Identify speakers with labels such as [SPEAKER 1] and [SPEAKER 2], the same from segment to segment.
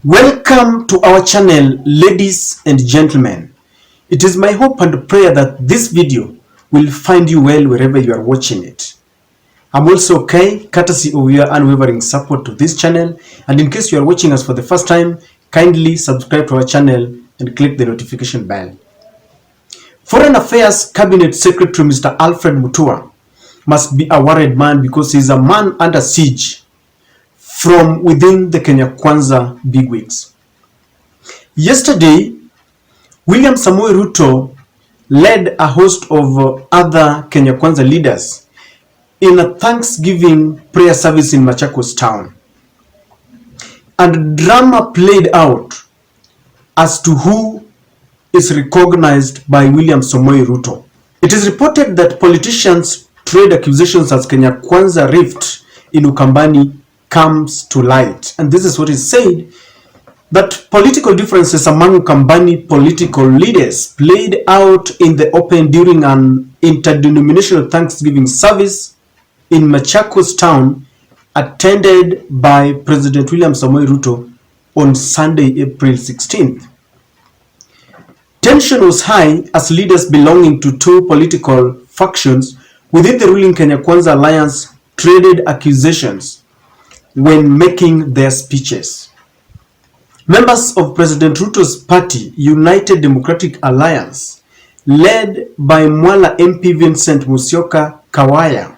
[SPEAKER 1] Welcome to our channel, ladies and gentlemen. It is my hope and prayer that this video will find you well wherever you are watching it. I'm also okay, courtesy of your unwavering support to this channel, and in case you are watching us for the first time, kindly subscribe to our channel and click the notification bell. Foreign Affairs Cabinet Secretary Mr. Alfred Mutua must be a worried man because he is a man under siege from within the Kenya Kwanza bigwigs. Yesterday, William Samoei Ruto led a host of other Kenya Kwanza leaders in a Thanksgiving prayer service in Machakos town. And drama played out as to who is recognized by William Samoei Ruto. It is reported that politicians trade accusations as Kenya Kwanza rift in Ukambani comes to light. And this is what is said, that political differences among Ukambani political leaders played out in the open during an interdenominational Thanksgiving service in Machakos town attended by President William Samoei Ruto on Sunday, April 16th. Tension was high as leaders belonging to two political factions within the ruling Kenya Kwanza alliance traded accusations when making their speeches. Members of President Ruto's party, United Democratic Alliance, led by Mwala MP Vincent Musyoka Kawaya,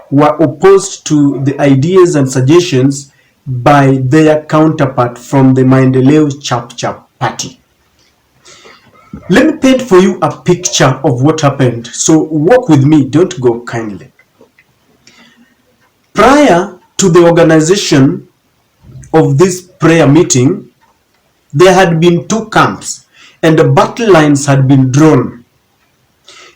[SPEAKER 1] were opposed to the ideas and suggestions by their counterpart from the Maendeleo Chap party. Let me paint for you a picture of what happened, so walk with me, don't go kindly. Prior to the organization of this prayer meeting, there had been two camps and the battle lines had been drawn.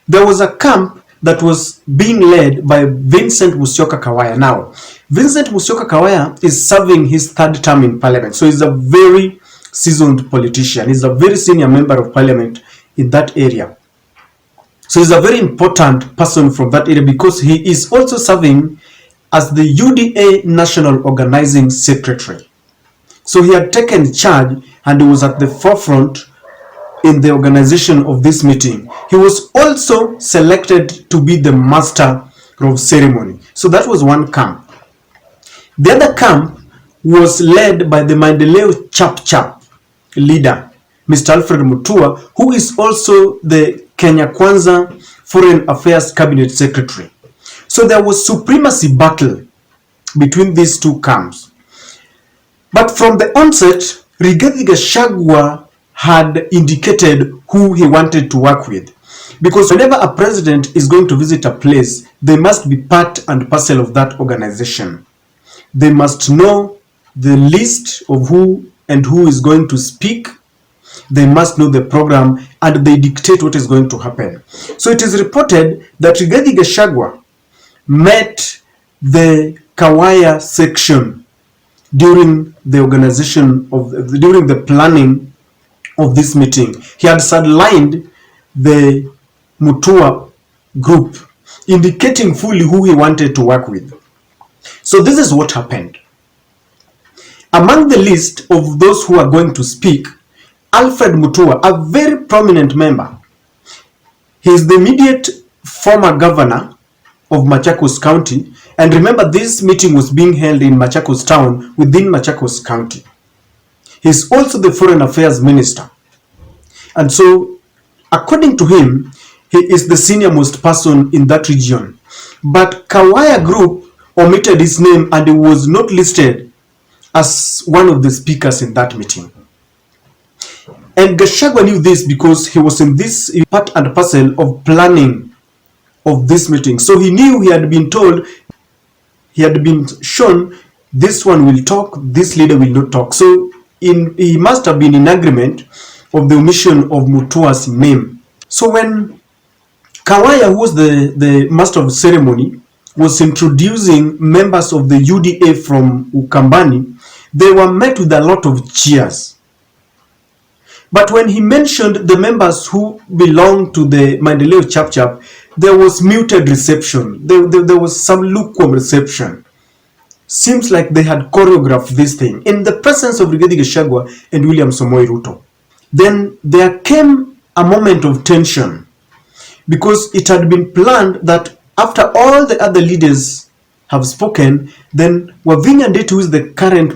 [SPEAKER 1] There was a camp that was being led by Vincent Musyoka Kawaya. Now, Vincent Musyoka Kawaya is serving his third term in parliament, so he's a very seasoned politician. He's a very senior member of parliament in that area. So he's a very important person from that area because he is also serving as the UDA National Organizing Secretary. So he had taken charge and he was at the forefront in the organization of this meeting. He was also selected to be the master of ceremony. So that was one camp. The other camp was led by the Maendeleo Chap leader, Mr. Alfred Mutua, who is also the Kenya Kwanza Foreign Affairs Cabinet Secretary. So there was supremacy battle between these two camps. But from the onset, Rigathi Gachagua had indicated who he wanted to work with. Because whenever a president is going to visit a place, they must be part and parcel of that organization. They must know the list of who and who is going to speak. They must know the program and they dictate what is going to happen. So it is reported that Rigathi Gachagua met the Kawaya section during the during the planning of this meeting. He had sidelined the Mutua group, indicating fully who he wanted to work with. So this is what happened. Among the list of those who are going to speak, Alfred Mutua, a very prominent member. He is the immediate former governor of Machakos County, and remember this meeting was being held in Machakos town within Machakos County. He is also the Foreign Affairs Minister, and so according to him, he is the senior most person in that region. But Kawaya Group omitted his name and he was not listed as one of the speakers in that meeting. And Gachagua knew this because he was in this part and parcel of planning of this meeting. So he knew, he had been told, he had been shown, this one will talk, this leader will not talk. So he must have been in agreement of the omission of Mutua's name. So when Kawaya, who was the master of ceremony, was introducing members of the UDA from Ukambani, they were met with a lot of cheers. But when he mentioned the members who belong to the Maendeleo Chap, there was muted reception. There was some lukewarm reception. seems like they had choreographed this thing in the presence of Rigathi Gachagua and William Samoei Ruto. Then there came a moment of tension because it had been planned that after all the other leaders have spoken, then Wavinya Ndeti, who is the current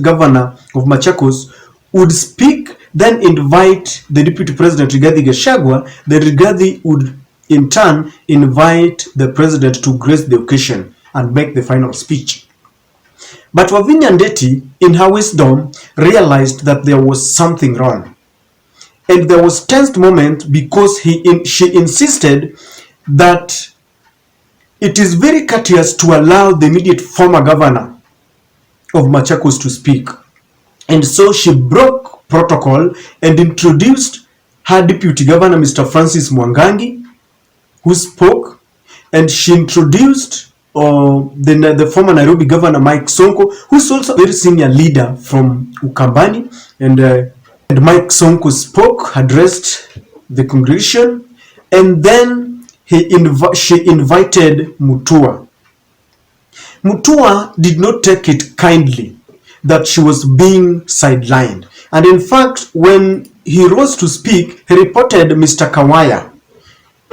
[SPEAKER 1] governor of Machakos, would speak, then invite the deputy president Rigathi Gachagua. Then Rigathi would in turn invite the president to grace the occasion and make the final speech. But Wavinya Ndeti, in her wisdom, realized that there was something wrong. And there was tense moment because she insisted that it is very courteous to allow the immediate former governor of Machakos to speak. And so she broke protocol and introduced her deputy governor, Mr. Francis Mwangangi, who spoke, and she introduced the former Nairobi governor, Mike Sonko, who is also a very senior leader from Ukambani, and Mike Sonko spoke, addressed the congregation, and then she invited Mutua. Mutua did not take it kindly that she was being sidelined. And in fact, when he rose to speak, he reported Mr. Kawaya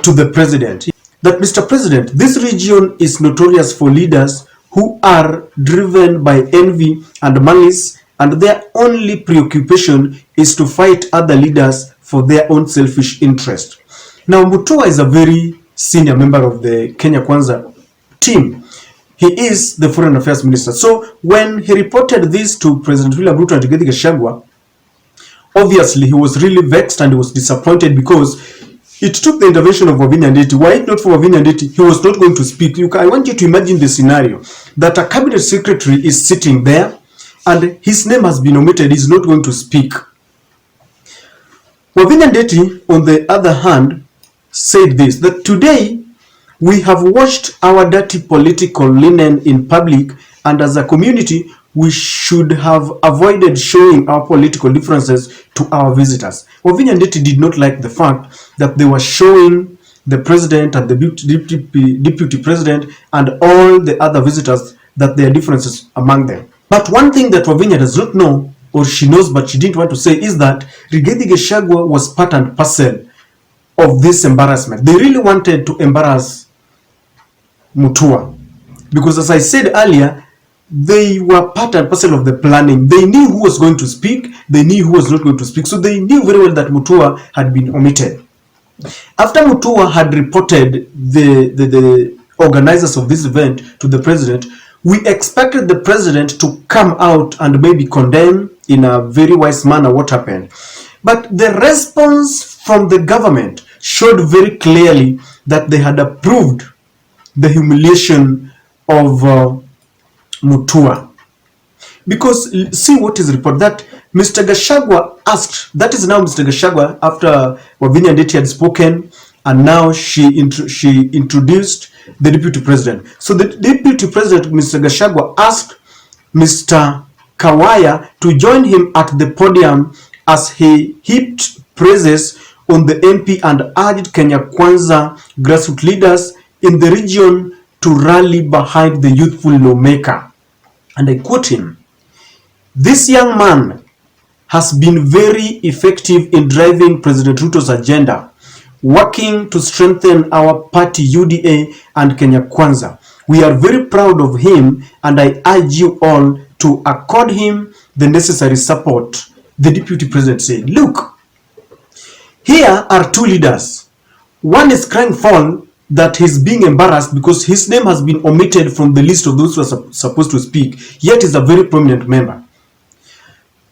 [SPEAKER 1] to the president. That Mr. President, this region is notorious for leaders who are driven by envy and malice, and their only preoccupation is to fight other leaders for their own selfish interest. Now, Mutua is a very senior member of the Kenya Kwanza team. He is the foreign affairs minister. So when he reported this to President William Ruto and Rigathi Gachagua, obviously he was really vexed and he was disappointed because it took the intervention of Wavinya Ndeti. Were it not for Wavinya Ndeti, he was not going to speak. I want you to imagine the scenario that a cabinet secretary is sitting there and his name has been omitted. He's not going to speak. Wavinya Ndeti, on the other hand, said this, that today we have washed our dirty political linen in public, and as a community we should have avoided showing our political differences to our visitors. Wavinya Ndeti did not like the fact that they were showing the president and the deputy president and all the other visitors that there are differences among them. But one thing that Wavinya does not know, or she knows but she didn't want to say, is that Rigathi Gachagua was part and parcel of this embarrassment. They really wanted to embarrass Mutua because, as I said earlier, they were part and parcel of the planning. They knew who was going to speak, they knew who was not going to speak, so they knew very well that Mutua had been omitted. After Mutua had reported the organizers of this event to the president, we expected the president to come out and maybe condemn in a very wise manner what happened. But the response from the government showed very clearly that they had approved the humiliation of Mutua. Because see what is reported, that Mr. Gachagua asked, that is now Mr. Gachagua, after Wavinya Ndeti had spoken, and now she introduced the deputy president. So the deputy president, Mr. Gachagua, asked Mr. Kawaya to join him at the podium as he heaped praises on the MP and urged Kenya Kwanza grassroots leaders in the region to rally behind the youthful lawmaker. And I quote him, "This young man has been very effective in driving President Ruto's agenda, working to strengthen our party UDA and Kenya Kwanza. We are very proud of him and I urge you all to accord him the necessary support." The deputy president said, look, here are two leaders. One is crying foul that he's being embarrassed because his name has been omitted from the list of those who are supposed to speak, yet is a very prominent member.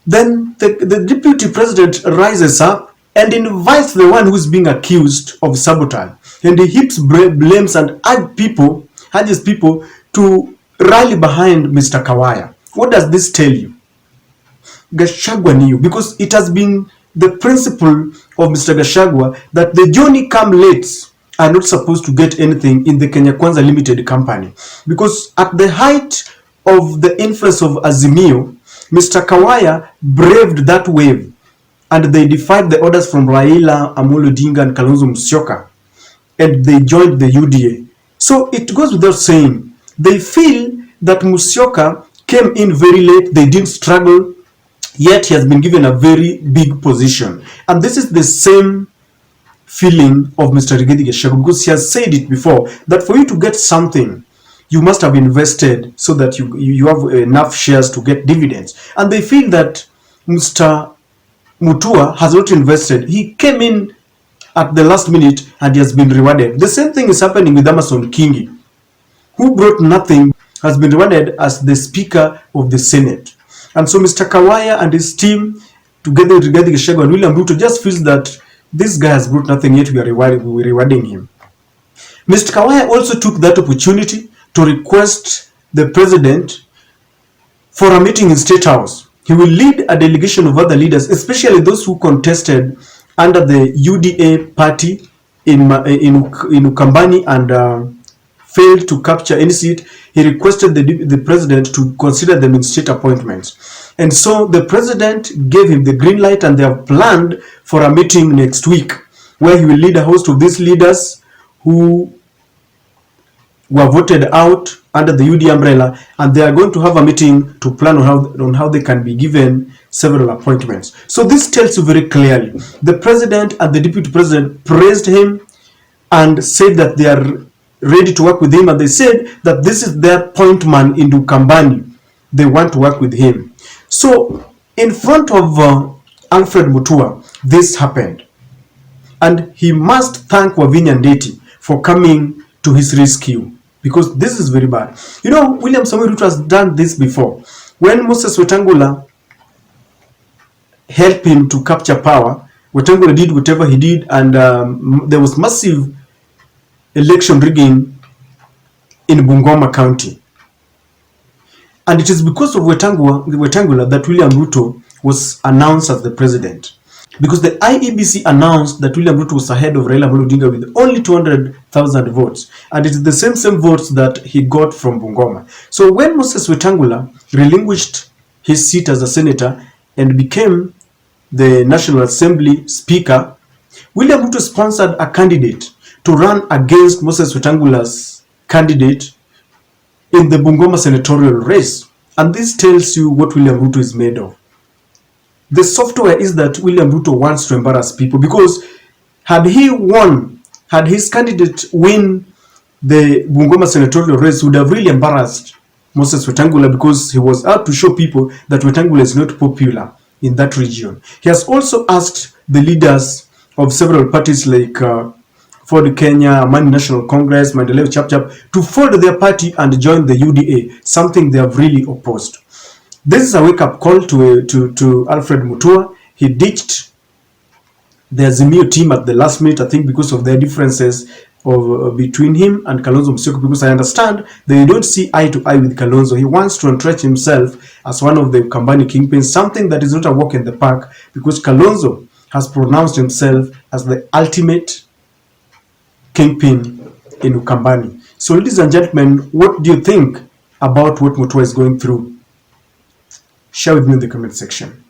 [SPEAKER 1] Then the deputy president rises up and invites the one who is being accused of sabotage, and he heaps blames and urges people to rally behind Mr. Kawaya. What does this tell you? Gachagua knew, because it has been the principle of Mr. Gachagua that the Johnny come late are not supposed to get anything in the Kenya Kwanza Limited company. Because at the height of the influence of Azimio, Mr. Kawaya braved that wave and they defied the orders from Raila, Amolo Odinga and Kalonzo Musyoka, and they joined the UDA. So it goes without saying, they feel that Musyoka came in very late, they didn't struggle, yet he has been given a very big position. And this is the same feeling of Mr. Rigathi Gachagua, because he has said it before that for you to get something, you must have invested so that you have enough shares to get dividends. And they feel that Mr. Mutua has not invested. He came in at the last minute and he has been rewarded. The same thing is happening with Amason Kingi, who brought nothing, has been rewarded as the Speaker of the Senate. And so Mr. Kawaya and his team, together with Rigathi Gachagua and William Ruto, just feels that this guy has brought nothing, yet we are rewarding him. Mr. Kawaya also took that opportunity to request the president for a meeting in State House. He will lead a delegation of other leaders, especially those who contested under the UDA party in Ukambani and failed to capture any seat. He requested the president to consider them in state appointments. And so the president gave him the green light, and they have planned for a meeting next week where he will lead a host of these leaders who were voted out under the UD umbrella, and they are going to have a meeting to plan on how they can be given several appointments. So this tells you very clearly, the president and the deputy president praised him and said that they are ready to work with him, and they said that this is their point man in Kambani. They want to work with him. So in front of Alfred Mutua, this happened, and he must thank Wavinya and Ndeti for coming to his rescue, because this is very bad. You know, William Samoei Ruto has done this before. When Moses Wetangula helped him to capture power, Wetangula did whatever he did, and there was massive election rigging in Bungoma County. And it is because of Wetangula that William Ruto was announced as the president. Because the IEBC announced that William Ruto was ahead of Raila Amolo Odinga with only 200,000 votes. And it is the same votes that he got from Bungoma. So when Moses Wetangula relinquished his seat as a senator and became the National Assembly Speaker, William Ruto sponsored a candidate to run against Moses Wetangula's candidate in the Bungoma senatorial race. And this tells you what William Ruto is made of. The software is that William Ruto wants to embarrass people, because had he won, had his candidate win the Bungoma senatorial race, would have really embarrassed Moses Wetangula, because he was out to show people that Wetangula is not popular in that region. He has also asked the leaders of several parties like Ford Kenya, Amani National Congress, Maendeleo Chap to fold their party and join the UDA, something they have really opposed. This is a wake-up call to Alfred Mutua. He ditched the Azimio team at the last minute, I think, because of their differences between him and Kalonzo Musyoka, because I understand they don't see eye to eye with Kalonzo. He wants to entrench himself as one of the Kambani kingpins, something that is not a walk in the park, because Kalonzo has pronounced himself as the ultimate kingpin in Ukambani. So, ladies and gentlemen, what do you think about what Mutua is going through? Share with me in the comment section.